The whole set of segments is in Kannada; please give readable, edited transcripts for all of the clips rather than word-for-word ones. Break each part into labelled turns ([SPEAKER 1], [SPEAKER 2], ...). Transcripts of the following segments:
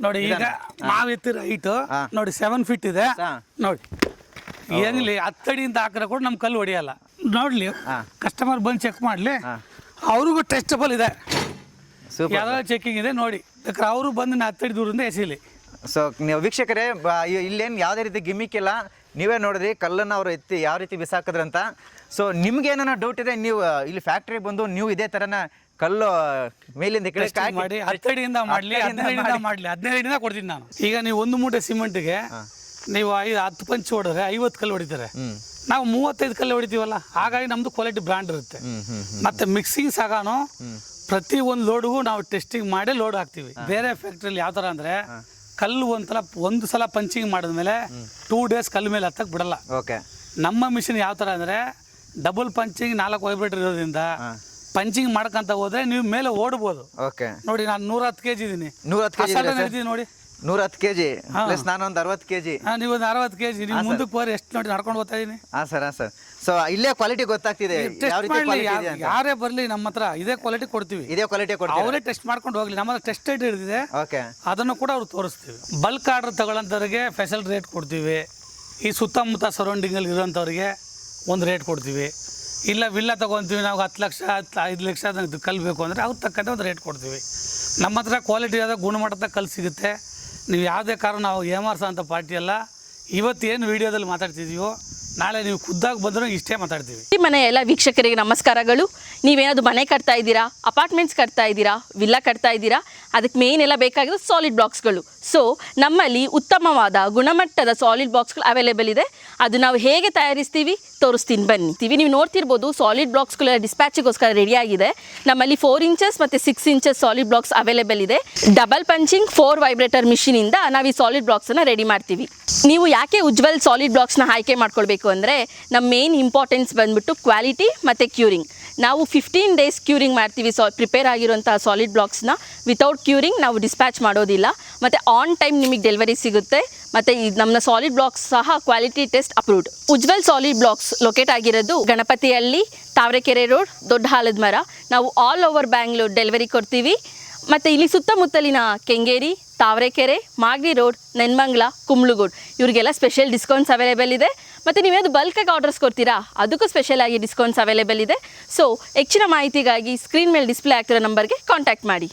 [SPEAKER 1] ನೋಡಿ ಈಗ ಮಾವು ಎತ್ತಿರ ಹೈಟು ನೋಡಿ 7 ಫೀಟ್ ಇದೆ ನೋಡಿ. ಏನಿಲ್ಲ 10 ಅಡಿಯಿಂದ ಹಾಕಿದ್ರೆ ಕೂಡ ನಮ್ಮ ಕಲ್ಲು ಹೊಡಿಯಲ್ಲ. ನೋಡ್ಲಿ ಕಸ್ಟಮರ್ ಬಂದು ಚೆಕ್ ಮಾಡಲಿ, ಅವ್ರಿಗೂ ಟೆಸ್ಟಬಲ್ ಇದೆ, ಯಾವ್ದಾರ ಚೆಕಿಂಗ್ ಇದೆ ನೋಡಿ. ಯಾಕಂದ್ರೆ ಅವರು ಬಂದು 10 ಅಡಿ ದೂರದಿಂದ ಎಸಿಲಿ.
[SPEAKER 2] ಸೊ ನೀವು ವೀಕ್ಷಕರೇ ಇಲ್ಲೇನು ಯಾವುದೇ ರೀತಿ ಗಿಮಿಕ್ ಇಲ್ಲ, ನೀವೇ ನೋಡಿದ್ರಿ ಕಲ್ಲನ್ನು ಅವರು ಎತ್ತಿ ಯಾವ ರೀತಿ ಬಿಸಾಕಿದ್ರಂತ. ಸೊ ನಿಮ್ಗೆ ಏನಾರ ಡೌಟ್ ಇದೆ ನೀವು ಇಲ್ಲಿ ಫ್ಯಾಕ್ಟ್ರಿಗೆ ಬಂದು ನೀವು ಇದೇ ಥರನ ಕಲ್ಲು ಮೇಲಿಂದ ಕೆಳಗೆ
[SPEAKER 1] ಮಾಡಿ 10 ಅಡಿಯಿಂದ ಮಾಡಲಿ, 15 ಅಡಿಯಿಂದ ಕೊಡ್ತೀನಿ ನಾನು. ಈಗ ನೀವು 1 ಮೂಟೆ ಸಿಮೆಂಟ್ಗೆ ನೀವು 10 ಪಂಚ್ ಹೊಡೆದ್ರೆ 50 ಕಲ್ಲು ಹೊಡಿತಾರೆ, ನಾವು 35 ಕಲ್ಲು ಹೊಡಿತೀವಲ್ಲ. ಹಾಗಾಗಿ ನಮ್ದು ಕ್ವಾಲಿಟಿ ಬ್ರ್ಯಾಂಡ್ ಇರುತ್ತೆ. ಮತ್ತೆ ಮಿಕ್ಸಿಂಗ್ ಸಗಾನು ಪ್ರತಿ ಒಂದು ಲೋಡ್ಗೂ ನಾವು ಟೆಸ್ಟಿಂಗ್ ಮಾಡಿ ಲೋಡ್ ಹಾಕ್ತೀವಿ. ಬೇರೆ ಫ್ಯಾಕ್ಟ್ರಿಯಲ್ಲಿ ಯಾವ ಥರ ಅಂದರೆ ಕಲ್ಲು ಒಂದು ಸಲ ಪಂಚಿಂಗ್ ಮಾಡಿದ್ಮೇಲೆ 2 ಡೇಸ್ ಕಲ್ಲು ಮೇಲೆ ಹತ್ತಕ್ಕೆ ಬಿಡಲ್ಲ.
[SPEAKER 2] ಓಕೆ.
[SPEAKER 1] ನಮ್ಮ ಮಿಷಿನ್ ಯಾವ ಥರ ಅಂದರೆ ಡಬಲ್ ಪಂಚಿಂಗ್ 4 ವೈಬ್ರೇಟರ್ ಇರೋದ್ರಿಂದ ಪಂಚಿಂಗ್ ಮಾಡ್ಕೊಂತ ಹೋದ್ರೆ ನೀವು ಮೇಲೆ ಓಡ್ಬೋದು.
[SPEAKER 2] ಓಕೆ.
[SPEAKER 1] ನೋಡಿ ನಾನು 110 kg ಇದ್ದೀನಿ,
[SPEAKER 2] 110
[SPEAKER 1] kg ನೋಡಿ,
[SPEAKER 2] 110 kg ಪ್ಲಸ್ ನಾನು ಒಂದು 60 kg.
[SPEAKER 1] ನೀವು ಒಂದು 60 kg, ನೀವು ಮುಂದಕ್ಕೆ ಹೋದ್ರೆ ಎಷ್ಟು ನೋಡಿ ನಡ್ಕೊಂಡು ಹೋಗ್ತಾ ಇದ್ದೀನಿ.
[SPEAKER 2] ಹಾಂ ಸರ್, ಹಾಂ ಸರ್. ಸೊ ಇಲ್ಲೇ ಕ್ವಾಲಿಟಿ ಗೊತ್ತಾಗ್ತಿದೆ, ಯಾವ ರೀತಿ ಕ್ವಾಲಿಟಿ ಇದೆ ಅಂತ.
[SPEAKER 1] ಯಾರೇ ಬರಲಿ ನಮ್ಮ ಹತ್ರ ಇದೇ ಕ್ವಾಲಿಟಿ ಕೊಡ್ತೀವಿ,
[SPEAKER 2] ಇದೇ ಕ್ವಾಲಿಟಿ ಕೊಡ್ತೀವಿ.
[SPEAKER 1] ಅವರೇ ಟೆಸ್ಟ್ ಮಾಡ್ಕೊಂಡು ಹೋಗ್ಲಿ, ನಮ್ಮ ಹತ್ರ ಟೆಸ್ಟ್ ರೇಟ್ ಇರ್ತಿದೆ.
[SPEAKER 2] ಓಕೆ.
[SPEAKER 1] ಅದನ್ನು ಕೂಡ ಅವ್ರು ತೋರಿಸ್ತೀವಿ. ಬಲ್ಕ್ ಆರ್ಡರ್ ತಗೊಳ್ಳೋಂಥವ್ರಿಗೆ ಸ್ಪೆಷಲ್ ರೇಟ್ ಕೊಡ್ತೀವಿ. ಈ ಸುತ್ತಮುತ್ತ ಸರೌಂಡಿಂಗಲ್ಲಿ ಇರೋಂಥವ್ರಿಗೆ ಒಂದು ರೇಟ್ ಕೊಡ್ತೀವಿ. ಇಲ್ಲ ವಿಲ್ಲ ತೊಗೊತೀವಿ ನಾವು 10 ಲಕ್ಷ 5 ಲಕ್ಷ ಕಲ್ಬೇಕು ಅಂದರೆ ಅವ್ರು ತಕ್ಕಂತೆ ಒಂದು ರೇಟ್ ಕೊಡ್ತೀವಿ. ನಮ್ಮ ಹತ್ರ ಕ್ವಾಲಿಟಿ ಆದ ಗುಣಮಟ್ಟದ ಕಲ್ಲು ಸಿಗುತ್ತೆ. ನೀವು ಯಾವುದೇ ಕಾರಣ ನಾವು ಏಮಾರ್ಸೋ ಅಂಥ ಪಾರ್ಟಿ ಅಲ್ಲ. ಇವತ್ತೇನು ವಿಡಿಯೋದಲ್ಲಿ ಮಾತಾಡ್ತಿದ್ದೀವೋ ನಾಳೆ ನೀವು ಖುದ್ದಾಗಿ ಬಂದರೂ ಇಷ್ಟೇ ಮಾತಾಡ್ತೀವಿ.
[SPEAKER 3] ಈ ಮನೆ ಎಲ್ಲ ವೀಕ್ಷಕರಿಗೆ ನಮಸ್ಕಾರಗಳು. ನೀವೇನಾದ್ರು ಮನೆ ಕಟ್ತಾ ಇದ್ದೀರಾ, ಅಪಾರ್ಟ್ಮೆಂಟ್ಸ್ ಕಟ್ತಾ ಇದ್ದೀರಾ, ವಿಲ್ಲಾ ಕಟ್ತಾ ಇದ್ದೀರಾ, ಅದಕ್ಕೆ ಮೇನ್ ಎಲ್ಲ ಬೇಕಾಗಿರೋದು ಸಾಲಿಡ್ ಬ್ಲಾಕ್ಸ್ಗಳು. ಸೊ ನಮ್ಮಲ್ಲಿ ಉತ್ತಮವಾದ ಗುಣಮಟ್ಟದ ಸಾಲಿಡ್ ಬಾಕ್ಸ್ಗಳು ಅವೈಲೇಬಲ್ ಇದೆ. ಅದು ನಾವು ಹೇಗೆ ತಯಾರಿಸ್ತೀವಿ ತೋರಿಸ್ತೀನಿ ಬನ್ನಿ. ನೀವು ನೋಡ್ತಿರ್ಬೋದು ಸಾಲಿಡ್ ಬ್ಲಾಕ್ಸ್ಗಳ ಡಿಸ್ಪ್ಯಾಚಿಗೋಸ್ಕರ ರೆಡಿ ಆಗಿದೆ. ನಮ್ಮಲ್ಲಿ 4 ಇಂಚಸ್ ಮತ್ತು 6 ಇಂಚಸ್ ಸಾಲಿಡ್ ಬ್ಲಾಕ್ಸ್ ಅವೈಲೇಬಲ್ ಇದೆ. ಡಬಲ್ ಪಂಚಿಂಗ್ 4 ವೈಬ್ರೇಟರ್ ಮಿಷಿನಿಂದ ನಾವು ಈ ಸಾಲಿಡ್ ಬ್ಲಾಕ್ಸನ್ನು ರೆಡಿ ಮಾಡ್ತೀವಿ. ನೀವು ಯಾಕೆ ಉಜ್ವಲ್ ಸಾಲಿಡ್ ಬ್ಲಾಕ್ಸ್ನ ಆಯ್ಕೆ ಮಾಡ್ಕೊಳ್ಬೇಕು ಅಂದರೆ ನಮ್ಮ ಮೇನ್ ಇಂಪಾರ್ಟೆನ್ಸ್ ಬಂದ್ಬಿಟ್ಟು ಕ್ವಾಲಿಟಿ ಮತ್ತು ಕ್ಯೂರಿಂಗ್. ನಾವು 15 ಡೇಸ್ ಕ್ಯೂರಿಂಗ್ ಮಾಡ್ತೀವಿ. ಪ್ರಿಪೇರ್ ಆಗಿರುವಂಥ ಸಾಲಿಡ್ ಬ್ಲಾಕ್ಸ್ನ ವಿತೌಟ್ ಕ್ಯೂರಿಂಗ್ ನಾವು ಡಿಸ್ಪ್ಯಾಚ್ ಮಾಡೋದಿಲ್ಲ. ಮತ್ತು ಆನ್ ಟೈಮ್ ನಿಮಗೆ ಡೆಲಿವರಿ ಸಿಗುತ್ತೆ. ಮತ್ತು ನಮ್ಮ ಸಾಲಿಡ್ ಬ್ಲಾಕ್ಸ್ ಸಹ quality test approved. Ujwal solid blocks locate ಆಗಿರೋದು ಗಣಪತಿಯಲ್ಲಿ, ತಾವರೆಕೆರೆ ರೋಡ್, ದೊಡ್ಡ ಆಲದ ಮರ. ನಾವು ಆಲ್ ಓವರ್ ಬ್ಯಾಂಗ್ಳೂರ್ ಡೆಲಿವರಿ ಕೊಡ್ತೀವಿ. ಮತ್ತು ಇಲ್ಲಿ ಸುತ್ತಮುತ್ತಲಿನ ಕೆಂಗೇರಿ, ತಾವರೆಕೆರೆ, ಮಾಗಡಿ ರೋಡ್, ನೆನ್ಮಂಗ್ಲ, ಕುಮ್ಳುಗೋಡ್ ಇವರಿಗೆಲ್ಲ ಸ್ಪೆಷಲ್ ಡಿಸ್ಕೌಂಟ್ಸ್ ಅವೈಲೇಬಲ್ ಇದೆ. ಮತ್ತು ನೀವೇನು ಬಲ್ಕಾಗಿ ಆರ್ಡರ್ಸ್ ಕೊಡ್ತೀರಾ ಅದಕ್ಕೂ ಸ್ಪೆಷಲ್ ಆಗಿ ಡಿಸ್ಕೌಂಟ್ಸ್ ಅವೈಲೇಬಲ್ ಇದೆ. ಸೊ ಹೆಚ್ಚಿನ ಮಾಹಿತಿಗಾಗಿ ಸ್ಕ್ರೀನ್ ಮೇಲೆ ಡಿಸ್ಪ್ಲೇ ಆಗ್ತಿರೋ ನಂಬರ್ಗೆ ಕಾಂಟ್ಯಾಕ್ಟ್ ಮಾಡಿ.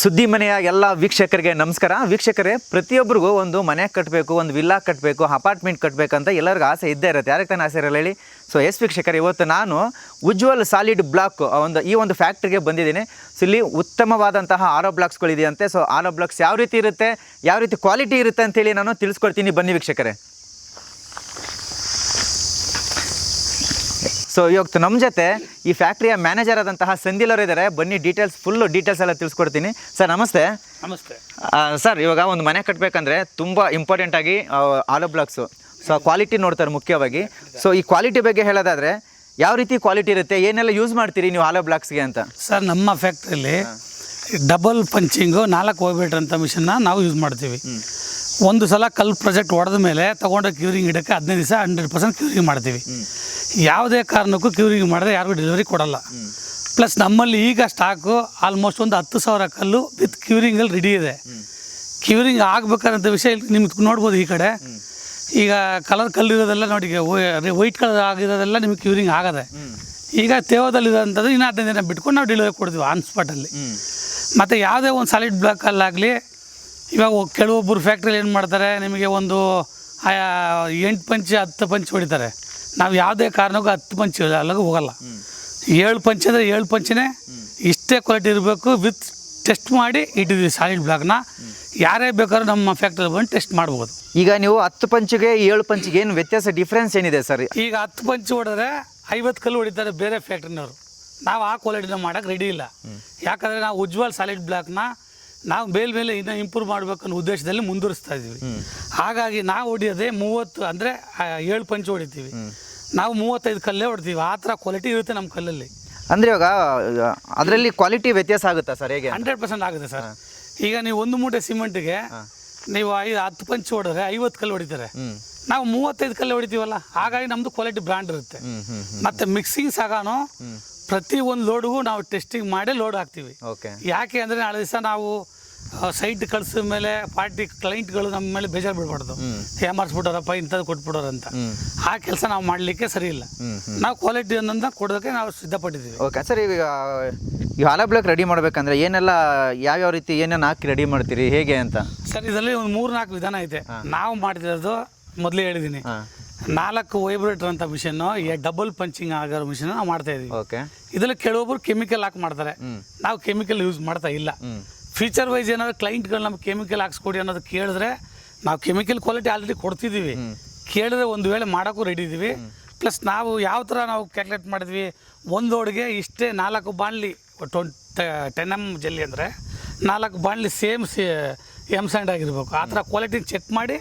[SPEAKER 2] ಸುದ್ದಿ ಮನೆಯ ಎಲ್ಲ ವೀಕ್ಷಕರಿಗೆ ನಮಸ್ಕಾರ. ವೀಕ್ಷಕರೇ, ಪ್ರತಿಯೊಬ್ಬರಿಗೂ ಒಂದು ಮನೆ ಕಟ್ಟಬೇಕು, ಒಂದು ವಿಲ್ಲಾ ಕಟ್ಟಬೇಕು, ಅಪಾರ್ಟ್ಮೆಂಟ್ ಕಟ್ಟಬೇಕಂತ ಎಲ್ಲರಿಗೂ ಆಸೆ ಇದ್ದೇ ಇರುತ್ತೆ. ಯಾರಿಗೆ ತಾನೇ ಆಸೆ ಇರಲ್ಲ ಹೇಳಿ. ಸೊ ವೀಕ್ಷಕರೇ, ಇವತ್ತು ನಾನು ಉಜ್ವಲ್ ಸಾಲಿಡ್ ಬ್ಲಾಕ್ ಈ ಒಂದು ಫ್ಯಾಕ್ಟ್ರಿಗೆ ಬಂದಿದ್ದೀನಿ. ಸೊ ಇಲ್ಲಿ ಉತ್ತಮವಾದಂತಹ ಆರೋ ಬ್ಲಾಕ್ಸ್ಗಳಿದೆಯಂತೆ. ಸೊ ಆರೋ ಬ್ಲಾಕ್ಸ್ ಯಾವ ರೀತಿ ಇರುತ್ತೆ, ಯಾವ ರೀತಿ ಕ್ವಾಲಿಟಿ ಇರುತ್ತೆ ಅಂತೇಳಿ ನಾನು ತಿಳಿಸ್ಕೊಡ್ತೀನಿ, ಬನ್ನಿ ವೀಕ್ಷಕರೇ. ಸೊ ಇವತ್ತು ನಮ್ಮ ಜೊತೆ ಈ ಫ್ಯಾಕ್ಟ್ರಿಯ ಮ್ಯಾನೇಜರ್ ಆದಂತಹ ಸಂದಿಲ್ ಅವರು ಇದ್ದಾರೆ. ಬನ್ನಿ ಫುಲ್ಲು ಡೀಟೇಲ್ಸ್ ಎಲ್ಲ ತಿಳಿಸ್ಕೊಡ್ತೀನಿ. ಸರ್ ನಮಸ್ತೆ.
[SPEAKER 1] ನಮಸ್ತೆ
[SPEAKER 2] ಸರ್. ಇವಾಗ ಒಂದು ಮನೆ ಕಟ್ಟಬೇಕಂದ್ರೆ ತುಂಬ ಇಂಪಾರ್ಟೆಂಟಾಗಿ ಆಲೋ ಬ್ಲಾಕ್ಸು, ಸೊ ಕ್ವಾಲಿಟಿ ನೋಡ್ತಾರೆ ಮುಖ್ಯವಾಗಿ. ಸೊ ಈ ಕ್ವಾಲಿಟಿ ಬಗ್ಗೆ ಹೇಳೋದಾದರೆ ಯಾವ ರೀತಿ ಕ್ವಾಲಿಟಿ ಇರುತ್ತೆ, ಏನೆಲ್ಲ ಯೂಸ್ ಮಾಡ್ತೀರಿ ನೀವು ಆಲೋ ಬ್ಲಾಕ್ಸ್ಗೆ ಅಂತ?
[SPEAKER 1] ಸರ್, ನಮ್ಮ ಫ್ಯಾಕ್ಟ್ರಿಯಲ್ಲಿ ಡಬಲ್ ಪಂಚಿಂಗು 4 ವೈಬ್ರೇಟರ್ ಅಂತ ಮಿಷನ್ನ ನಾವು ಯೂಸ್ ಮಾಡ್ತೀವಿ. ಒಂದು ಸಲ ಕಲ್ಲು ಪ್ರಾಜೆಕ್ಟ್ ಹೊಡೆದ ಮೇಲೆ ತೊಗೊಂಡು ಕ್ಯೂರಿಂಗ್ ಇಡೋಕ್ಕೆ 15 ದಿವಸ 100% ಕ್ಯೂರಿಂಗ್ ಮಾಡ್ತೀವಿ. ಯಾವುದೇ ಕಾರಣಕ್ಕೂ ಕ್ಯೂರಿಂಗ್ ಮಾಡಿದ್ರೆ ಯಾರಿಗೂ ಡೆಲಿವರಿ ಕೊಡಲ್ಲ. ಪ್ಲಸ್ ನಮ್ಮಲ್ಲಿ ಈಗ ಸ್ಟಾಕು ಆಲ್ಮೋಸ್ಟ್ ಒಂದು 10,000 ಕಲ್ಲು ವಿತ್ ಕ್ಯೂರಿಂಗಲ್ಲಿ ರೆಡಿ ಇದೆ. ಕ್ಯೂರಿಂಗ್ ಆಗಬೇಕಾದಂಥ ವಿಷಯ ನಿಮ್ಗೆ ನೋಡ್ಬೋದು. ಈ ಕಡೆ ಈಗ ಕಲರ್ ಕಲ್ಲಿರೋದೆಲ್ಲ ನೋಡಿ, ವೈಟ್ ಕಲರ್ ಆಗಿರೋದೆಲ್ಲ ನಿಮಗೆ ಕ್ಯೂರಿಂಗ್ ಆಗದೆ. ಈಗ ತೇವದಲ್ಲಿರೋಂಥದ್ದು ಇನ್ನೂ 15 ದಿನ ಬಿಟ್ಕೊಂಡು ನಾವು ಡೆಲಿವರಿ ಕೊಡ್ತೀವಿ ಆನ್ ಸ್ಪಾಟಲ್ಲಿ. ಮತ್ತು ಯಾವುದೇ ಒಂದು ಸಾಲಿಡ್ ಬ್ಲಾಕಲ್ಲಾಗಲಿ, ಇವಾಗ ಕೆಲವೊಬ್ಬರು ಫ್ಯಾಕ್ಟ್ರಿಯಲ್ಲಿ ಏನು ಮಾಡ್ತಾರೆ, ನಿಮಗೆ ಒಂದು 8 ಪಂಚ್ 10 ಪಂಚ್ ಹೊಡಿತಾರೆ. ನಾವು ಯಾವುದೇ ಕಾರಣಕ್ಕೂ 10 ಪಂಚ್ ಅಲ್ಲಿಗೆ ಹೋಗಲ್ಲ. 7 ಪಂಚ್ ಅಂದರೆ 7 ಪಂಚನೇ ಇಷ್ಟೇ ಕ್ವಾಲಿಟಿ ಇರಬೇಕು. ವಿತ್ ಟೆಸ್ಟ್ ಮಾಡಿ ಇಟ್ಟಿದ್ದೀವಿ ಸಾಲಿಡ್ ಬ್ಲಾಕ್ನ. ಯಾರೇ ಬೇಕಾದ್ರೂ ನಮ್ಮ ಫ್ಯಾಕ್ಟ್ರಿ ಬಂದು ಟೆಸ್ಟ್ ಮಾಡ್ಬೋದು.
[SPEAKER 2] ಈಗ ನೀವು 10 ಪಂಚಿಗೆ 7 ಪಂಚಿಗೆ ಏನು ವ್ಯತ್ಯಾಸ, ಡಿಫ್ರೆನ್ಸ್ ಏನಿದೆ ಸರ್?
[SPEAKER 1] ಈಗ 10 ಪಂಚ್ ಹೊಡೆದ್ರೆ 50 ಕಲ್ಲು ಹೊಡಿತಾರೆ ಬೇರೆ ಫ್ಯಾಕ್ಟ್ರಿನವರು. ನಾವು ಆ ಕ್ವಾಲಿಟಿನ ಮಾಡೋಕ್ಕೆ ರೆಡಿ ಇಲ್ಲ. ಯಾಕಂದರೆ ನಾವು ಉಜ್ವಲ್ ಸಾಲಿಡ್ ಬ್ಲಾಕ್ನ ನಾವು ಮೇಲೆ ಇನ್ನೂ ಇಂಪ್ರೂವ್ ಮಾಡಬೇಕನ್ನೋ ಉದ್ದೇಶದಲ್ಲಿ ಮುಂದುವರಿಸ್ತಾ ಇದ್ದೀವಿ. ಹಾಗಾಗಿ ನಾವು ಹೊಡಿಯೋದೇ 30 ಅಂದರೆ 7 ಪಂಚ್ ಹೊಡಿತೀವಿ. ನಾವು 35 ಕಲ್ಲೇ ಹೊಡ್ತೀವಿ. ಆ ಥರ ಕ್ವಾಲಿಟಿ ಇರುತ್ತೆ ನಮ್ಮ ಕಲ್ಲಲ್ಲಿ.
[SPEAKER 2] ಅಂದರೆ ಇವಾಗ ಅದರಲ್ಲಿ ಕ್ವಾಲಿಟಿ ವ್ಯತ್ಯಾಸ ಆಗುತ್ತಾ ಸರ್? ಹೇಗೆ?
[SPEAKER 1] 100% ಆಗುತ್ತೆ ಸರ್. ಈಗ ನೀವು 1 ಮೂಟೆ ಸಿಮೆಂಟ್ಗೆ ನೀವು 10 ಪಂಚ್ ಹೊಡೆದ್ರೆ 50 ಕಲ್ಲು ಹೊಡಿತಾರೆ. ನಾವು 35 ಕಲ್ಲು ಹೊಡಿತೀವಲ್ಲ, ಹಾಗಾಗಿ ನಮ್ಮದು ಕ್ವಾಲಿಟಿ ಬ್ರ್ಯಾಂಡ್ ಇರುತ್ತೆ. ಮತ್ತು ಮಿಕ್ಸಿಂಗ್ ಸಗಾನು ಪ್ರತಿ ಒಂದು ಲೋಡ್ಗೂ ನಾವು ಟೆಸ್ಟಿಂಗ್ ಮಾಡಿ ಲೋಡ್ ಹಾಕ್ತೀವಿ.
[SPEAKER 2] ಓಕೆ.
[SPEAKER 1] ಯಾಕೆ ಅಂದರೆ ನಾಳೆ ದಿವಸ ನಾವು ಸೈಟ್ ಕಳ್ಸಿದ ಮೇಲೆ ಪಾರ್ಟಿ ಕ್ಲೈಂಟ್ಗಳು ನಮ್ಮ ಮೇಲೆ ಬೇಜಾರು ಬಿಡಬಾರ್ದು, ಏಮಾರಿಸ್ಬಿಟ್ಟಾರಪ್ಪ ಇಂಥದ್ದು ಕೊಟ್ಬಿಡೋರು ಅಂತ. ಆ ಕೆಲಸ ನಾವು ಮಾಡಲಿಕ್ಕೆ ಸರಿ ಇಲ್ಲ. ನಾವು ಕ್ವಾಲಿಟಿ ಅನ್ನೋದನ್ನ ಕೊಡೋದಕ್ಕೆ ನಾವು ಸಿದ್ಧಪಟ್ಟಿದ್ದೀವಿ.
[SPEAKER 2] ಓಕೆ ಸರ್, ಈಗ ಈ ಹಾಲೋ ಬ್ಲಾಕ್ ರೆಡಿ ಮಾಡ್ಬೇಕಂದ್ರೆ ಏನೆಲ್ಲ ಯಾವ್ಯಾವ ರೀತಿ ಏನೇನು ಹಾಕಿ ರೆಡಿ ಮಾಡ್ತೀರಿ, ಹೇಗೆ ಅಂತ?
[SPEAKER 1] ಸರ್ ಇದರಲ್ಲಿ ಒಂದು 3-4 ವಿಧಾನ ಐತೆ. ನಾವು ಮಾಡ್ತಿರೋದು ಮೊದಲೇ ಹೇಳಿದ್ದೀನಿ, 4 ವೈಬ್ರೇಟರ್ ಅಂತ ಮಿಷನ್, ಡಬಲ್ ಪಂಚಿಂಗ್ ಆಗಿರೋ ಮಿಷನ್ ನಾವು ಮಾಡ್ತಾ ಇದೀವಿ.
[SPEAKER 2] ಓಕೆ,
[SPEAKER 1] ಇದರಲ್ಲಿ ಕೆಲವೊಬ್ರು ಕೆಮಿಕಲ್ ಹಾಕಿ ಮಾಡ್ತಾರೆ, ನಾವು ಕೆಮಿಕಲ್ ಯೂಸ್ ಮಾಡ್ತಾ ಇಲ್ಲ. ಫೀಚರ್ ವೈಸ್ ಏನಾದ್ರು ಕ್ಲೈಂಟ್ಗಳು ನಮ್ಗೆ ಕೆಮಿಕಲ್ ಹಾಕ್ಸ್ಕೊಡಿ ಅನ್ನೋದು ಕೇಳಿದ್ರೆ ನಾವು ಕೆಮಿಕಲ್ ಕ್ವಾಲಿಟಿ ಆಲ್ರೆಡಿ ಕೊಡ್ತಿದ್ದೀವಿ. ಕೇಳಿದ್ರೆ ಒಂದು ವೇಳೆ ಮಾಡೋಕ್ಕೂ ರೆಡಿ ಇದ್ದೀವಿ. ಪ್ಲಸ್ ನಾವು ಯಾವ ಥರ ನಾವು ಕ್ಯಾಲ್ಕುಲೇಟ್ ಮಾಡಿದ್ವಿ, ಒಂದು ಲೋಡ್ಗೆ ಇಷ್ಟೇ 4 ಬಾಣ್ಲಿ 10 mm ಜಲ್ಲಿ ಅಂದರೆ 4 ಬಾಣ್ಲಿ ಸೇಮ್ ಎಮ್ ಸ್ಯಾಂಡ್ ಆಗಿರ್ಬೇಕು. ಆ ಥರ ಕ್ವಾಲಿಟಿ ಚೆಕ್ ಮಾಡಿ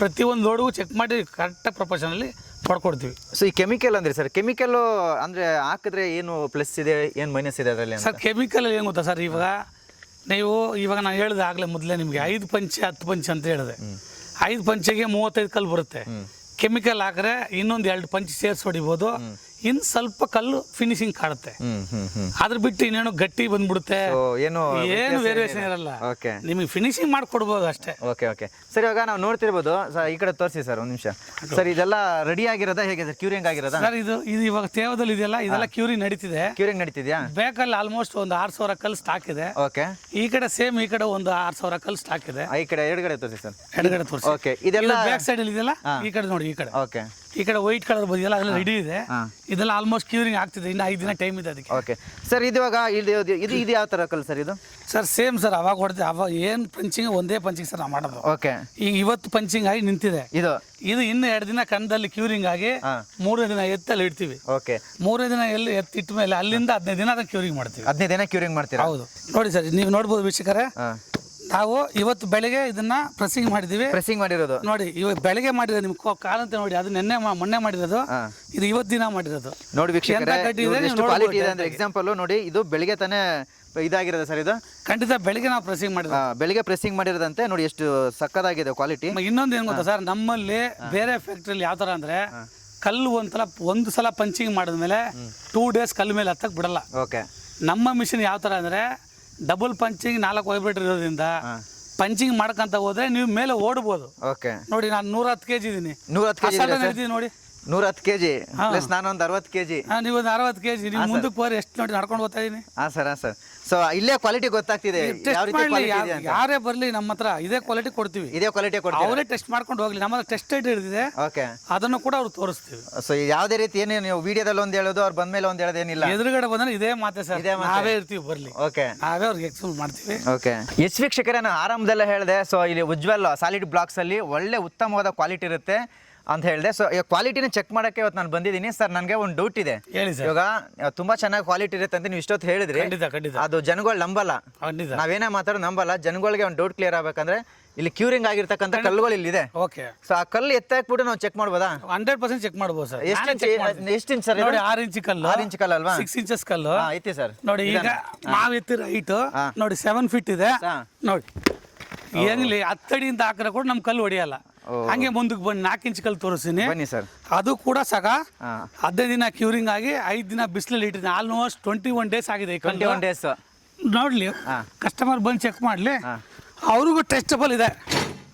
[SPEAKER 1] ಪ್ರತಿಯೊಂದು ಲೋಡ್ಗೂ ಚೆಕ್ ಮಾಡಿ ಕರೆಕ್ಟಾಗಿ ಪ್ರಪೋರ್ಷನಲ್ಲಿ ಕೊಡ್ಕೊಡ್ತೀವಿ.
[SPEAKER 2] ಸೊ ಈ ಕೆಮಿಕಲ್ ಅಂದರೆ ಸರ್, ಕೆಮಿಕಲ್ಲು ಅಂದರೆ ಹಾಕಿದ್ರೆ ಏನು ಪ್ಲಸ್ ಇದೆ ಏನು ಮೈನಸ್ ಇದೆ ಅದರಲ್ಲಿ?
[SPEAKER 1] ಸರ್ ಕೆಮಿಕಲ್ ಏನು ಗೊತ್ತಾ ಸರ್, ಇವಾಗ ನಾನು ಹೇಳಿದೆ ಆಗಲೇ ಮೊದಲೇ ನಿಮಗೆ 5 ಪಂಚ್ 10 ಪಂಚ್ ಅಂತ ಹೇಳಿದೆ. 5 ಪಂಚಿಗೆ 35 ಕಲ್ಲು ಬರುತ್ತೆ. ಕೆಮಿಕಲ್ ಹಾಕಿದ್ರೆ ಇನ್ನೊಂದು 2 ಪಂಚ್ ಸೇರಿಸಿ ಹೊಡಿಬೋದು, ಇನ್ನು ಸ್ವಲ್ಪ ಕಲ್ಲು ಫಿನಿಶಿಂಗ್ ಕಾಣುತ್ತೆ. ಅದ್ರ ಬಿಟ್ಟು ಇನ್ನೇನು ಗಟ್ಟಿ ಬಂದ್ಬಿಡುತ್ತೆ, ಏನು ವೇರಿಯೇಷನ್ ಇರಲ್ಲ.
[SPEAKER 2] ಓಕೆ,
[SPEAKER 1] ನಿಮಗೆ ಫಿನಿಶಿಂಗ್ ಮಾಡಿಕೊಡ್ಬೋದು ಅಷ್ಟೇ.
[SPEAKER 2] ಓಕೆ ಓಕೆ ಸರ್, ಇವಾಗ ನಾವು ನೋಡ್ತಿರ್ಬೋದು ಸರ್, ಈ ಕಡೆ ತೋರಿಸಿ ಸರ್ ಒಂದು ನಿಮಿಷ. ಸರ್ ಇದೆಲ್ಲ ರೆಡಿ ಆಗಿರೋದಾ ಹೇಗೆ ಸರ್, ಕ್ಯೂರಿಂಗ್ ಆಗಿರೋದಾ?
[SPEAKER 1] ಸರ್ ಇದು ಇವಾಗ ತೇವದಲ್ಲಿ ಇದೆಯಲ್ಲ, ಇದೆಲ್ಲ ಕ್ಯೂರಿಂಗ್ ನಡೀತಿದೆ.
[SPEAKER 2] ಕ್ಯೂರಿಂಗ್ ನಡೀತಿದ್ಯಾ?
[SPEAKER 1] ಬೇಕಲ್ಲಿ ಆಲ್ಮೋಸ್ಟ್ ಒಂದು 6,000 ಕಲ್ಲು ಸ್ಟಾಕ್ ಇದೆ.
[SPEAKER 2] ಓಕೆ,
[SPEAKER 1] ಈ ಕಡೆ ಸೇಮ್ ಈ ಕಡೆ ಒಂದು 6,000 ಕಲ್ಲು ಸ್ಟಾಕ್ ಇದೆ.
[SPEAKER 2] ಈ ಕಡೆ ಎಡಗಡೆ ತೋರಿಸಿ ಸರ್,
[SPEAKER 1] ಎಡಗಡೆ ತೋರಿಸಿ.
[SPEAKER 2] ಓಕೆ, ಇದೆಲ್ಲ
[SPEAKER 1] ಬ್ಯಾಕ್ ಸೈಡ್ ಅಲ್ಲಿ ಇದೆಯಲ್ಲ, ಈ ಕಡೆ ನೋಡಿ, ಈ ಕಡೆ
[SPEAKER 2] ಓಕೆ,
[SPEAKER 1] ಈ ಕಡೆ ವೈಟ್ ಕಲರ್ ಬದಿಯಲ್ಲ ಅದೆಲ್ಲ ರೆಡಿ ಇದೆ. ಇದೆಲ್ಲ ಆಲ್ಮೋಸ್ಟ್ ಕ್ಯೂರಿಂಗ್ ಆಗ್ತಿದೆ, ಇನ್ನು 5 ದಿನ ಟೈಮ್ ಇದೆ ಅದಕ್ಕೆ.
[SPEAKER 2] ಓಕೆ ಸರ್, ಇದು ಇವಾಗ ಇದು ಯಾವ ಥರ ಕಲ್ ಸರ್ ಇದು?
[SPEAKER 1] ಸರ್ ಸೇಮ್ ಸರ್, ಅವಾಗ ಹೊಡೆದು ಅವಾಗ ಏನು ಪಂಚಿಂಗ್ ಒಂದೇ ಪಂಚಿಂಗ್ ಸರ್ ನಾವು ಮಾಡೋದು.
[SPEAKER 2] ಓಕೆ,
[SPEAKER 1] ಈಗ ಇವತ್ತು ಪಂಚಿಂಗ್ ಆಗಿ ನಿಂತಿದೆ. ಇದು ಇನ್ನು 2 ದಿನ ಕನ್ನದಲ್ಲಿ ಕ್ಯೂರಿಂಗ್ ಆಗಿ 3ನೇ ದಿನ ಎತ್ತಲ್ಲಿ ಇಡ್ತೀವಿ.
[SPEAKER 2] ಓಕೆ,
[SPEAKER 1] 3ನೇ ದಿನ ಎಲ್ಲಿ ಎತ್ತಿಟ್ಟ ಮೇಲೆ ಅಲ್ಲಿಂದ 15 ದಿನ ಅದನ್ನ ಕ್ಯೂರಿಂಗ್ ಮಾಡ್ತೀವಿ.
[SPEAKER 2] 15 ದಿನ ಕ್ಯೂರಿಂಗ್ ಮಾಡ್ತೀರಾ?
[SPEAKER 1] ಹೌದು. ನೋಡಿ ಸರ್, ನೀವು ನೋಡ್ಬೋದು ವೀಕ್ಷಕರೇ, ನಾವು ಇವತ್ತು ಬೆಳಗ್ಗೆ ಇದನ್ನ ಪ್ರೆಸ್ಸಿಂಗ್ ಮಾಡಿದೀವಿ.
[SPEAKER 2] ಪ್ರೆಸ್ಸಿಂಗ್ ಮಾಡಿರೋದು
[SPEAKER 1] ನೋಡಿ, ಇವತ್ತು ಬೆಳಗ್ಗೆ ಮಾಡಿರೋದು ನಿಮ್ಗೆ ಕಾಲಂತ ನೋಡಿ, ಅದು ಮೊನ್ನೆ ಮಾಡಿರೋದು, ಇದು ಇವತ್ತು ದಿನ ಮಾಡಿರೋದು.
[SPEAKER 2] ನೋಡಿ ವೀಕ್ಷಕರೇ, ಎಷ್ಟು ಕ್ವಾಲಿಟಿ ಇದೆ ಅಂದ್ರೆ ಎಕ್ಸಾಂಪಲ್ ನೋಡಿ, ಇದು ಬೆಳಗ್ಗೆ ತಾನೇ ಇದಾಗಿರೋದು ಸರ್. ಇದು
[SPEAKER 1] ಖಂಡಿತ ಬೆಳಿಗ್ಗೆ ನಾವು ಪ್ರೆಸ್ಸಿಂಗ್ ಮಾಡಿದ್ವಿ,
[SPEAKER 2] ಬೆಳಿಗ್ಗೆ ಪ್ರೆಸ್ಸಿಂಗ್ ಮಾಡಿರೋದಂತೆ. ನೋಡಿ ಎಷ್ಟು ಸಕ್ಕದಾಗಿದೆ ಕ್ವಾಲಿಟಿ.
[SPEAKER 1] ಇನ್ನೊಂದು ಏನು ಗೊತ್ತಾ ಸರ್, ನಮ್ಮಲ್ಲಿ ಬೇರೆ ಫ್ಯಾಕ್ಟ್ರಿಯಲ್ಲಿ ಯಾವ ಥರ ಅಂದರೆ ಕಲ್ಲು ಒಂದು ಸಲ ಪಂಚಿಂಗ್ ಮಾಡಿದ್ಮೇಲೆ 2 days ಕಲ್ಲು ಮೇಲೆ ಹತ್ತಕ್ಕೆ ಬಿಡಲ್ಲ.
[SPEAKER 2] ಓಕೆ,
[SPEAKER 1] ನಮ್ಮ ಮಿಷಿನ್ ಯಾವ ಥರ ಅಂದರೆ ಡಬಲ್ ಪಂಚಿಂಗ್ 4 ವೈಬ್ರೇಟರ್ ಇರೋದ್ರಿಂದ ಪಂಚಿಂಗ್ ಮಾಡ್ಕೊಂತ ಹೋದ್ರೆ ನೀವು ಮೇಲೆ ಓಡ್ಬೋದು.
[SPEAKER 2] ಓಕೆ,
[SPEAKER 1] ನೋಡಿ ನಾನು 110 kg ಇದ್ದೀನಿ.
[SPEAKER 2] 110 kg
[SPEAKER 1] ನೋಡಿ,
[SPEAKER 2] 110 kg ಪ್ಲಸ್ ನಾನು ಒಂದು 60 kg.
[SPEAKER 1] ನೀವು ಒಂದು 60 kg, ನೀವು ಮುಂದಕ್ಕೆ ಹೋದ್ರೆ ಎಷ್ಟು ನೋಡಿ ನಡ್ಕೊಂಡು ಹೋಗ್ತಾ ಇದೀನಿ.
[SPEAKER 2] ಹಾಂ ಸರ್, ಹಾಂ ಸರ್. ಸೊ ಇಲ್ಲೇ ಕ್ವಾಲಿಟಿ ಗೊತ್ತಾಗ್ತಿದೆ, ಯಾವ ರೀತಿ ಕ್ವಾಲಿಟಿ ಇದೆ ಅಂತ.
[SPEAKER 1] ಯಾರೇ ಬರಲಿ ನಮ್ಮ ಹತ್ರ ಇದೇ ಕ್ವಾಲಿಟಿ ಕೊಡ್ತೀವಿ.
[SPEAKER 2] ಇದೇ ಕ್ವಾಲಿಟಿ ಕೊಡ್ತೀವಿ,
[SPEAKER 1] ಅವರೇ ಟೆಸ್ಟ್ ಮಾಡ್ಕೊಂಡು ಹೋಗ್ಲಿ. ನಮ್ಮ ಹತ್ರ ಟೆಸ್ಟ್ ಐಟ್ ಇರ್ತಿದೆ.
[SPEAKER 2] ಓಕೆ,
[SPEAKER 1] ಅದನ್ನು ಕೂಡ ಅವ್ರು ತೋರಿಸ್ತೀವಿ.
[SPEAKER 2] ಸೊ ಯಾವುದೇ ರೀತಿ ಏನೇ ನೀವು ವಿಡಿಯೋದಲ್ಲಿ ಒಂದು ಹೇಳೋದು, ಅವ್ರು ಬಂದ್ಮೇಲೆ ಒಂದು ಹೇಳೋದೇನಿಲ್ಲ.
[SPEAKER 1] ಎದುರುಗಡೆ ಬಂದ್ರೆ ಇದೇ ಮಾತೆ ಸರ್, ನಾವೇ ಇರ್ತೀವಿ, ಬರ್ಲಿ.
[SPEAKER 2] ಓಕೆ,
[SPEAKER 1] ನಾವೇ ಅವ್ರಿಗೆ ಎಕ್ಸ್ಪ್ಲೇನ್ ಮಾಡ್ತೀವಿ.
[SPEAKER 2] ಓಕೆ, ಎಸ್ ವೀಕ್ಷಕರೇ, ನಾನು ಆರಂಭದಲ್ಲೇ ಹೇಳಿದೆ, ಸೊ ಇಲ್ಲಿ ಉಜ್ವಲ್ ಸಾಲಿಡ್ ಬ್ಲಾಕ್ಸ್ ಅಲ್ಲಿ ಒಳ್ಳೆ ಉತ್ತಮವಾದ ಕ್ವಾಲಿಟಿ ಇರುತ್ತೆ ಅಂತ ಹೇಳಿದೆ. ಸೊ ಈ ಕ್ವಾಲಿಟಿನ ಚೆಕ್ ಮಾಡೋಕ್ಕೆ ಇವತ್ತು ನಾನು ಬಂದಿದ್ದೀನಿ. ಸರ್, ನನಗೆ ಒಂದು ಡೌಟ್ ಇದೆ. ಇವಾಗ ತುಂಬಾ ಚೆನ್ನಾಗಿ ಕ್ವಾಲಿಟಿ ಇರುತ್ತೆ ಅಂತ ನೀವು ಇಷ್ಟೊತ್ತು ಹೇಳಿದ್ರಿ. ಅದು ಜನಗಳು ನಂಬಲ್ಲ, ನಾವೇನೇ ಮಾತಾಡೋ ನಂಬಲ್ಲ. ಜನಗಳಿಗೆ ಒಂದು ಡೌಟ್ ಕ್ಲಿಯರ್ ಆಗ್ಬೇಕಂದ್ರೆ ಇಲ್ಲಿ ಕ್ಯೂರಿಂಗ್ ಆಗಿರ್ತಕ್ಕಂಥ ಕಲ್ಲುಗಳು ಇಲ್ಲಿದೆ.
[SPEAKER 1] ಓಕೆ,
[SPEAKER 2] ಸೊ ಆ ಕಲ್ಲು ಎತ್ತಾಕ್ಬಿಟ್ಟು ನಾವು ಚೆಕ್ ಮಾಡ್ಬೋದಾ?
[SPEAKER 1] 100% ಚೆಕ್ ಮಾಡ್ಬೋದು ಸರ್.
[SPEAKER 2] ಎಷ್ಟು ಇಂಚ್ ಸರ್?
[SPEAKER 1] ನೋಡಿ 6 ಇಂಚ್ ಕಲ್ಲು.
[SPEAKER 2] 6 ಇಂಚ್ ಕಲ್ಲು ಅಲ್ವಾ?
[SPEAKER 1] 6 inches ಕಲ್ಲು
[SPEAKER 2] ಐತಿ ಸರ್.
[SPEAKER 1] ನೋಡಿ, ಈಗ ನಾವು ಎತ್ತಿರೋ ಹೈಟ್ ನೋಡಿ 7 feet ಇದೆ. ನೋಡಿ ಏನಿಲ್ಲ, 10 ಅಡಿಯಿಂದ ಹಾಕಿದ್ರೆ ಕೂಡ ನಮ್ಮ ಕಲ್ಲು ಹೊಡೆಯಲ್ಲ. ಹಂಗೆ ಮುಂದಕ್ಕೆ ಬನ್ನಿ, 4 ಇಂಚ್ ಕಲ್ಲು ತೋರಿಸ್ತೀನಿ.
[SPEAKER 2] ಬನ್ನಿ ಸರ್.
[SPEAKER 1] ಅದು ಕೂಡ ಸಗ 15 ದಿನ ಕ್ಯೂರಿಂಗ್ ಆಗಿ 5 ದಿನ ಬಿಸಿಲಲ್ಲಿ ಇಟ್ಟಿದ್ದೀನಿ. ಆಲ್ಮೋಸ್ಟ್ 21 days ಆಗಿದೆ.
[SPEAKER 2] 21 days
[SPEAKER 1] ನೋಡ್ಲಿ, ಕಸ್ಟಮರ್ ಬಂದು ಚೆಕ್ ಮಾಡಲಿ, ಅವ್ರಿಗೂ ಟೆಸ್ಟಬಲ್ ಇದೆ,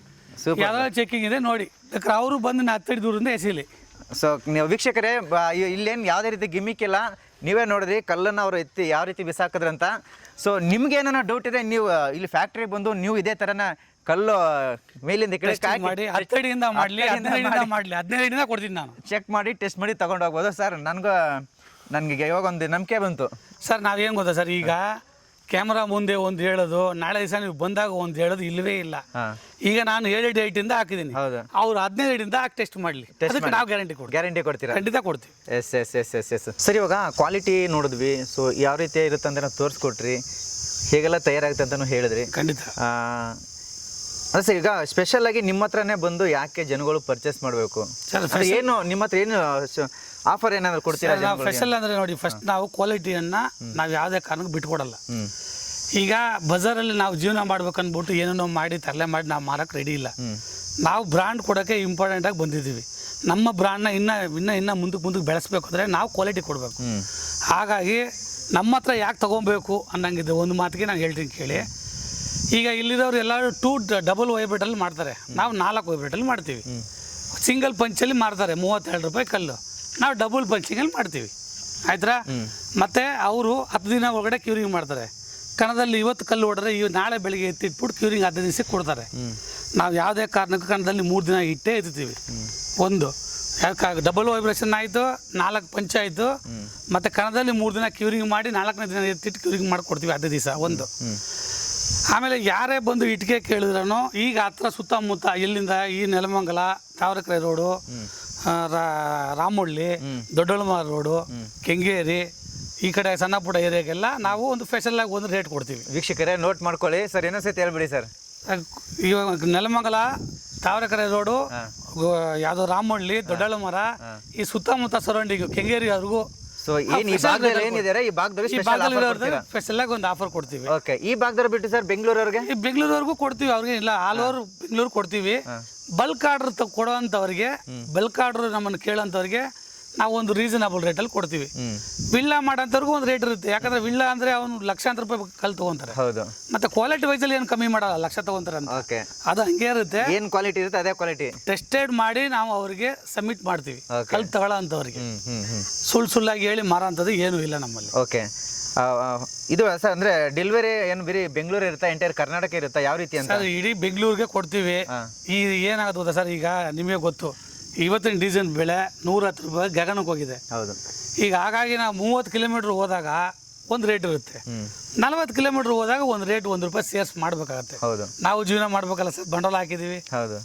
[SPEAKER 1] ಯಾವ್ದಾದ್ರು ಚೆಕಿಂಗ್ ಇದೆ ನೋಡಿ. ಯಾಕಂದ್ರೆ ಅವರು ಬಂದು 10 ಅಡಿ ದೂರದಿಂದ ಎಸಿಲಿ.
[SPEAKER 2] ಸೊ ನೀವು ವೀಕ್ಷಕರೇ, ಇಲ್ಲೇನು ಯಾವುದೇ ರೀತಿ ಗಿಮಿಕ್ ಇಲ್ಲ. ನೀವೇ ನೋಡಿದ್ರಿ ಕಲ್ಲನ್ನು ಅವರು ಎತ್ತಿ ಯಾವ ರೀತಿ ಬಿಸಾಕಿದ್ರಂತ. ಸೊ ನಿಮ್ಗೆ ಏನಾರ ಡೌಟ್ ಇದೆ, ನೀವು ಇಲ್ಲಿ ಫ್ಯಾಕ್ಟ್ರಿಗೆ ಬಂದು ನೀವು ಇದೇ ಥರನ ಕಲ್ಲು ಮೇಲಿಂದ ಕೆಳಗೆ
[SPEAKER 1] ಮಾಡಿ 10 ಅಡಿಯಿಂದ ಮಾಡಲಿ, 15 ಅಡಿಯಿಂದ ಕೊಡ್ತೀನಿ ನಾನು.
[SPEAKER 2] ಚೆಕ್ ಮಾಡಿ ಟೆಸ್ಟ್ ಮಾಡಿ ತಗೊಂಡು ಹೋಗ್ಬೋದು ಸರ್. ನನಗೆ ಇವಾಗ ಒಂದು ನಂಬಿಕೆ ಬಂತು
[SPEAKER 1] ಸರ್. ನಾವೇನು ಗೊತ್ತಾ ಸರ್, ಈಗ ಕ್ಯಾಮ್ರಾ ಮುಂದೆ ಒಂದು ಹೇಳೋದು, ನಾಳೆ ದಿವಸ ನೀವು ಬಂದಾಗ ಒಂದು ಹೇಳೋದು ಇಲ್ಲವೇ ಇಲ್ಲ. ಈಗ ನಾನು 7 ಅಡಿ ಹೈಟಿಂದ ಹಾಕಿದ್ದೀನಿ, ಅವ್ರು 15 ಅಡಿಯಿಂದ ಹಾಕಿ ಟೆಸ್ಟ್ ಮಾಡಲಿ, ಅದಕ್ಕೆ ನಾವು ಗ್ಯಾರಂಟಿ ಕೊಡ್ತೀರಾ? ಖಂಡಿತ ಕೊಡ್ತೀವಿ.
[SPEAKER 2] ಎಸ್. ಸರಿ, ಇವಾಗ ಕ್ವಾಲಿಟಿ ನೋಡಿದ್ವಿ. ಸೊ ಯಾವ ರೀತಿ ಇರುತ್ತೆ ಅಂತ ನಾವು ತೋರಿಸ್ಕೊಟ್ರಿ, ಹೇಗೆಲ್ಲ ತಯಾರಾಗುತ್ತೆ ಅಂತಲೂ ಹೇಳಿದ್ರಿ.
[SPEAKER 1] ಖಂಡಿತ.
[SPEAKER 2] ಅದೇ ಸರ್, ಈಗ ಸ್ಪೆಷಲ್ ಆಗಿ ನಿಮ್ಮ ಹತ್ರನೇ ಬಂದು ಯಾಕೆ ಜನಗಳು ಪರ್ಚೇಸ್ ಮಾಡಬೇಕು? ಏನು ನಿಮ್ಮ ಹತ್ರ ಏನು ಆಫರ್ ಏನಾದ್ರು ಕೊಡ್ತೀರಾ?
[SPEAKER 1] ಸ್ಪೆಷಲ್ ಅಂದರೆ ನೋಡಿ, ಫಸ್ಟ್ ನಾವು ಕ್ವಾಲಿಟಿಯನ್ನು ನಾವು ಯಾವುದೇ ಕಾರಣಕ್ಕೆ ಬಿಟ್ಕೊಡಲ್ಲ. ಈಗ ಬಜಾರಲ್ಲಿ ನಾವು ಜೀವನ ಮಾಡ್ಬೇಕನ್ಬಿಟ್ಟು ಏನೇನೋ ಮಾಡಿ ತರಲೆ ಮಾಡಿ ನಾವು ಮಾರಕ್ಕೆ ರೆಡಿ ಇಲ್ಲ. ನಾವು ಬ್ರ್ಯಾಂಡ್ ಕೊಡೋಕ್ಕೆ ಇಂಪಾರ್ಟೆಂಟಾಗಿ ಬಂದಿದ್ದೀವಿ. ನಮ್ಮ ಬ್ರ್ಯಾಂಡ್ನ ಇನ್ನು ಮುಂದಕ್ಕೆ ಬೆಳೆಸ್ಬೇಕು ಅಂದರೆ ನಾವು ಕ್ವಾಲಿಟಿ ಕೊಡಬೇಕು. ಹಾಗಾಗಿ ನಮ್ಮ ಹತ್ರ ಯಾಕೆ ತೊಗೊಬೇಕು ಅನ್ನಂಗಿದೆ ಒಂದು ಮಾತಿಗೆ ನಾನು ಹೇಳ್ತೀನಿ ಕೇಳಿ. ಈಗ ಇಲ್ಲಿರೋರು ಎಲ್ಲರೂ 2 ಡಬಲ್ ವೈಬ್ರೇಟಲ್ಲಿ ಮಾಡ್ತಾರೆ, ನಾವು 4 ವೈಬ್ರೇಟಲ್ಲಿ ಮಾಡ್ತೀವಿ. ಸಿಂಗಲ್ ಪಂಚಲ್ಲಿ ಮಾರ್ತಾರೆ 32 ರೂಪಾಯಿ ಕಲ್ಲು, ನಾವು ಡಬಲ್ ಪಂಚಿಂಗಲ್ಲಿ ಮಾಡ್ತೀವಿ. ಆಯ್ತಾ? ಮತ್ತು ಅವರು 10 ದಿನ ಒಳಗಡೆ ಕ್ಯೂರಿಂಗ್ ಮಾಡ್ತಾರೆ. ಕಣದಲ್ಲಿ ಇವತ್ತು ಕಲ್ಲು ಹೊಡೆದ್ರೆ ನಾಳೆ ಬೆಳಿಗ್ಗೆ ಎತ್ತಿಟ್ಬಿಟ್ಟು ಕ್ಯೂರಿಂಗ್ 15 ದಿವಸಕ್ಕೆ ಕೊಡ್ತಾರೆ. ನಾವು ಯಾವುದೇ ಕಾರಣಕ್ಕೂ ಕಣದಲ್ಲಿ 3 ದಿನ ಇಟ್ಟೇ ಎತ್ತೀವಿ. ಒಂದು ಯಾಕೆ ಡಬಲ್ ವೈಬ್ರೇಷನ್ ಆಯಿತು, 4 ಪಂಚ ಆಯಿತು, ಮತ್ತು ಕಣದಲ್ಲಿ 3 ದಿನ ಕ್ಯೂರಿಂಗ್ ಮಾಡಿ 4ನೇ ದಿನ ಎತ್ತಿಟ್ಟು ಕ್ಯೂರಿಂಗ್ ಮಾಡಿಕೊಡ್ತೀವಿ 15 ದಿವಸ. ಒಂದು ಆಮೇಲೆ ಯಾರೇ ಬಂದು ಇಟ್ಟಿಗೆ ಕೇಳಿದ್ರೂ ಈಗ ಹತ್ರ ಸುತ್ತಮುತ್ತ ಇಲ್ಲಿಂದ ಈ ನೆಲಮಂಗಲ, ತಾವರೆಕೆರೆ ರೋಡು, ರಾಮೊಳ್ಳಿ, ದೊಡ್ಡಳ್ಮಾರ್ ರೋಡು, ಕೆಂಗೇರಿ, ಈ ಕಡೆ ಸಣ್ಣಪುಟ ಏರಿಯಾಗೆಲ್ಲ ನಾವು ಒಂದು ಸ್ಪೆಷಲಾಗಿ ಒಂದು ರೇಟ್ ಕೊಡ್ತೀವಿ.
[SPEAKER 2] ವೀಕ್ಷಕರೇ ನೋಟ್ ಮಾಡ್ಕೊಳ್ಳಿ ಸರ್, ಏನೋ ಸತಿ ಹೇಳ್ಬಿಡಿ ಸರ್.
[SPEAKER 1] ಇವಾಗ ನೆಲಮಂಗಲ, ತಾವರೆಕೆರೆ ರೋಡು, ಯಾವುದೋ ರಾಮೊಳ್ಳಿ, ದೊಡ್ಡಳ್ಮರ, ಈ ಸುತ್ತಮುತ್ತ ಸರೌಂಡಿಂಗು ಕೆಂಗೇರಿವರೆಗೂ
[SPEAKER 2] ಸೊ ಏನು ಈ ಭಾಗದಲ್ಲಿ ಏನಿದೆ ಈ ಭಾಗದಲ್ಲಿ
[SPEAKER 1] ಸ್ಪೆಷಲ್ ಆಗಿ ಒಂದು ಆಫರ್ ಕೊಡ್ತೀವಿ.
[SPEAKER 2] ಓಕೆ, ಈ ಭಾಗದವ್ರು ಬಿಟ್ಟು ಸರ್ ಬೆಂಗಳೂರವ್ರಿಗೆ
[SPEAKER 1] ಈ ಬೆಂಗಳೂರವರೆಗೂ ಕೊಡ್ತೀವಿ. ಅವ್ರಿಗೆ ಇಲ್ಲ, ಆಲ್ ಓವರ್ ಬೆಂಗಳೂರು ಕೊಡ್ತೀವಿ. ಬಲ್ಕ್ ಆರ್ಡರ್ ಕೊಡೋವಂಥವ್ರಿಗೆ, ಬಲ್ಕ್ ಆರ್ಡರ್ ನಮ್ಮನ್ನು ಕೇಳೋಂಥವ್ರಿಗೆ ನಾವು ಒಂದು ರೀಸನಬಲ್ ರೇಟಲ್ಲಿ ಕೊಡ್ತೀವಿ. ವಿಲ್ಲ ಮಾಡೋಂಥವ್ರಿಗೂ ಒಂದು ರೇಟ್ ಇರುತ್ತೆ. ಯಾಕಂದ್ರೆ ವಿಲ್ಲ ಅಂದರೆ ಅವನು ಲಕ್ಷಾಂತರ ರೂಪಾಯಿ ಕಲ್ಲು ತೊಗೊಂತಾರೆ.
[SPEAKER 2] ಹೌದು,
[SPEAKER 1] ಮತ್ತೆ ಕ್ವಾಲಿಟಿ ವೈಸಲ್ಲಿ ಏನು ಕಮ್ಮಿ ಮಾಡಲ್ಲ, ಲಕ್ಷ ತೊಗೊಂತಾರೆ ಅಂತ.
[SPEAKER 2] ಓಕೆ,
[SPEAKER 1] ಅದು ಹಂಗೆ ಇರುತ್ತೆ.
[SPEAKER 2] ಏನು ಕ್ವಾಲಿಟಿ ಇರುತ್ತೆ ಅದೇ ಕ್ವಾಲಿಟಿ
[SPEAKER 1] ಟೆಸ್ಟೆಡ್ ಮಾಡಿ ನಾವು ಅವರಿಗೆ ಸಬ್ಮಿಟ್ ಮಾಡ್ತೀವಿ. ಕಲ್ಲು ತಗೊಳ್ಳೋ ಅಂಥವ್ರಿಗೆ ಸುಳ್ಳಾಗಿ ಹೇಳಿ ಮಾರೋ ಅಂಥದ್ದು ಏನೂ ಇಲ್ಲ ನಮ್ಮಲ್ಲಿ.
[SPEAKER 2] ಓಕೆ, ಇದು ಸರ್ ಅಂದರೆ ಡೆಲಿವರಿ ಏನು ಬರೀ ಬೆಂಗಳೂರು ಇರುತ್ತಾ, ಎಂಟೈರ್ ಕರ್ನಾಟಕ ಇರುತ್ತಾ, ಯಾವ ರೀತಿ ಅಂತ?
[SPEAKER 1] ಸರ್ ಇಡೀ ಬೆಂಗಳೂರಿಗೆ ಕೊಡ್ತೀವಿ. ಈ ಏನಾಗುತ್ತೆ ಗೊತ್ತಾ ಸರ್, ಈಗ ನಿಮಗೆ ಗೊತ್ತು ಇವತ್ತಿನ ಡೀಸೆಲ್ ಬೆಲೆ 110 ರೂಪಾಯಿ ಗಗನಕ್ಕೆ ಹೋಗಿದೆ.
[SPEAKER 2] ಹೌದು,
[SPEAKER 1] ಈಗ ಹಾಗಾಗಿ ನಾವು 30 ಕಿಲೋಮೀಟ್ರ್ ಹೋದಾಗ ಒಂದು ರೇಟ್ ಇರುತ್ತೆ, 40 ಕಿಲೋಮೀಟ್ರ್ ಹೋದಾಗ ಒಂದು ರೇಟ್ ₹1 ಸೇರ್ಸ್ ಮಾಡಬೇಕಾಗತ್ತೆ.
[SPEAKER 2] ಹೌದು,
[SPEAKER 1] ನಾವು ಜೀವನ ಮಾಡಬೇಕಲ್ಲ ಸರ್, ಬಂಡವಾಳ ಹಾಕಿದ್ದೀವಿ.
[SPEAKER 2] ಹೌದು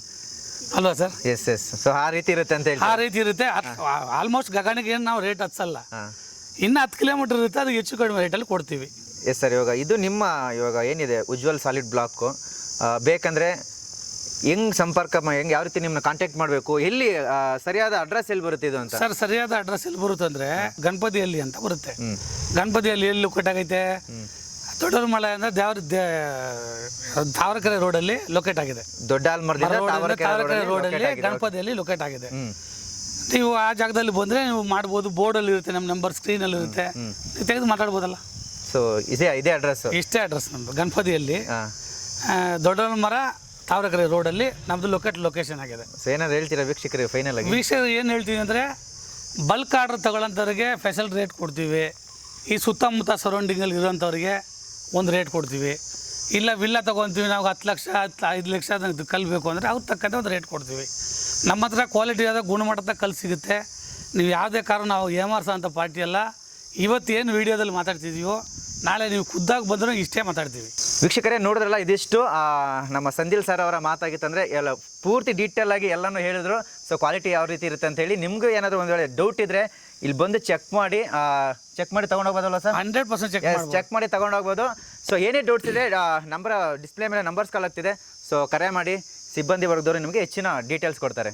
[SPEAKER 1] ಅಲ್ವಾ ಸರ್?
[SPEAKER 2] S S. ಸೊ ಆ ರೀತಿ ಇರುತ್ತೆ ಅಂತ ಹೇಳಿ.
[SPEAKER 1] ಆ ರೀತಿ ಇರುತ್ತೆ. ಆಲ್ಮೋಸ್ಟ್ ಗಗನಿಗೆ ಏನು ನಾವು ರೇಟ್ ಹಚ್ಚಲ್ಲ, ಇನ್ನು 10 ಕಿಲೋಮೀಟ್ರ್ ಇರುತ್ತೆ, ಅದು ಹೆಚ್ಚು ಕಡಿಮೆ ರೇಟಲ್ಲಿ ಕೊಡ್ತೀವಿ.
[SPEAKER 2] Yes sir. ಇವಾಗ ಇದು ನಿಮ್ಮ ಇವಾಗ ಏನಿದೆ ಉಜ್ವಲ್ ಸಾಲಿಡ್ ಬ್ಲಾಕು, ಬೇಕಂದರೆ ಹೆಂಗ್ ಸಂಪರ್ಕ ಹೆಂಗೆ ಯಾವ ರೀತಿ ನಿಮ್ಮನ್ನ ಕಾಂಟ್ಯಾಕ್ಟ್ ಮಾಡಬೇಕು, ಎಲ್ಲಿ ಸರಿಯಾದ ಅಡ್ರೆಸ್ ಎಲ್ಲಿ ಬರುತ್ತೆ ಇದು ಅಂತ?
[SPEAKER 1] ಸರ್ ಸರಿಯಾದ ಅಡ್ರೆಸ್ ಎಲ್ಲಿ ಬರುತ್ತೆ ಅಂದರೆ ಗಣಪತಿಯಲ್ಲಿ ಅಂತ ಬರುತ್ತೆ. ಗಣಪತಿಯಲ್ಲಿ ಎಲ್ಲಿ ಲೊಕೇಟ್ ಆಗೈತೆ? ದೊಡ್ಡಮಲೆ ಅಂದರೆ ತಾವರೆಕೆರೆ ರೋಡಲ್ಲಿ ಲೊಕೇಟ್ ಆಗಿದೆ.
[SPEAKER 2] ದೊಡ್ಡ
[SPEAKER 1] ತಾವರೆಕೆರೆ ರೋಡಲ್ಲಿ ಗಣಪತಿಯಲ್ಲಿ ಲೊಕೇಟ್ ಆಗಿದೆ. ನೀವು ಆ ಜಾಗದಲ್ಲಿ ಬಂದರೆ ನೀವು ಮಾಡ್ಬೋದು. ಬೋರ್ಡಲ್ಲಿ ಇರುತ್ತೆ, ನಮ್ಮ ನಂಬರ್ ಸ್ಕ್ರೀನಲ್ಲಿ ಇರುತ್ತೆ, ನೀವು ತೆಗೆದು ಮಾತಾಡ್ಬೋದಲ್ಲ.
[SPEAKER 2] ಸೊ ಇದೇ ಅಡ್ರೆಸ್?
[SPEAKER 1] ಇಷ್ಟೇ ಅಡ್ರೆಸ್ ನಮ್ಮದು, ಗಣಪತಿಯಲ್ಲಿ ದೊಡ್ಡಮರ, ತಾವರೆಕೆರೆ ರೋಡಲ್ಲಿ ನಮ್ಮದು ಲೊಕೇಶನ್ ಆಗಿದೆ.
[SPEAKER 2] ಸೊ ಏನಾದ್ರು ಹೇಳ್ತೀರಾ ವೀಕ್ಷಕರಿಗೆ ಫೈನಲ್ ಆಗಿ?
[SPEAKER 1] ವೀಕ್ಷಕರು ಏನು ಹೇಳ್ತೀವಿ ಅಂದರೆ, ಬಲ್ಕ್ ಆರ್ಡರ್ ತಗೊಳ್ಳೋಂಥವ್ರಿಗೆ ಸ್ಪೆಷಲ್ ರೇಟ್ ಕೊಡ್ತೀವಿ. ಈ ಸುತ್ತಮುತ್ತ ಸರೌಂಡಿಂಗಲ್ಲಿ ಇರೋಂಥವ್ರಿಗೆ ಒಂದು ರೇಟ್ ಕೊಡ್ತೀವಿ. ಇಲ್ಲ ವಿಲ್ಲ ತೊಗೊತೀವಿ ನಾವು 10 ಲಕ್ಷ 5 ಲಕ್ಷ ಕಲ್ಬೇಕು ಅಂದರೆ ಅವ್ರು ತಕ್ಕಂತೆ ಒಂದು ರೇಟ್ ಕೊಡ್ತೀವಿ. ನಮ್ಮ ಹತ್ರ ಕ್ವಾಲಿಟಿ ಆದ ಗುಣಮಟ್ಟದ ಕಲ್ಲು ಸಿಗುತ್ತೆ. ನೀವು ಯಾವುದೇ ಕಾರಣ ನಾವು ಏಮಾರ್ಸೋ ಅಂಥ ಪಾರ್ಟಿ ಅಲ್ಲ. ಇವತ್ತೇನು ವೀಡಿಯೋದಲ್ಲಿ ಮಾತಾಡ್ತಿದ್ದೀವೋ ನಾಳೆ ನೀವು ಖುದ್ದಾಗಿ ಬಂದರೂ ಇಷ್ಟೇ ಮಾತಾಡ್ತೀವಿ.
[SPEAKER 2] ವೀಕ್ಷಕರೇ ನೋಡಿದ್ರಲ್ಲ, ಇದಿಷ್ಟು ನಮ್ಮ ಸಂದಿಲ್ ಸರ್ ಅವರ ಮಾತಾಗಿತ್ತಂದರೆ ಎಲ್ಲ ಪೂರ್ತಿ ಡೀಟೇಲ್ ಆಗಿ ಎಲ್ಲನೂ ಹೇಳಿದ್ರು. ಸೊ ಕ್ವಾಲಿಟಿ ಯಾವ ರೀತಿ ಇರುತ್ತೆ ಅಂತ ಹೇಳಿ, ನಿಮಗೂ ಏನಾದರೂ ಒಂದು ವೇಳೆ ಡೌಟ್ ಇದ್ದರೆ ಇಲ್ಲಿ ಬಂದು ಚೆಕ್ ಮಾಡಿ ತೊಗೊಂಡೋಗ್ಬೋದಲ್ಲ ಸರ್?
[SPEAKER 1] 100%
[SPEAKER 2] ಚೆಕ್ ಮಾಡಿ ತೊಗೊಂಡೋಗ್ಬೋದು. ಸೊ ಏನೇ ಡೌಟ್ಸ್ ಇದೆ ನಂಬರ್ ಡಿಸ್ಪ್ಲೇ ಮೇಲೆ ನಂಬರ್ಸ್ ಕಾಲಾಗ್ತಿದೆ. ಸೊ ಕರೆ ಮಾಡಿ, ಸಿಬ್ಬಂದಿ ವರ್ಗದವರು ನಿಮಗೆ ಹೆಚ್ಚಿನ ಡೀಟೇಲ್ಸ್ ಕೊಡ್ತಾರೆ.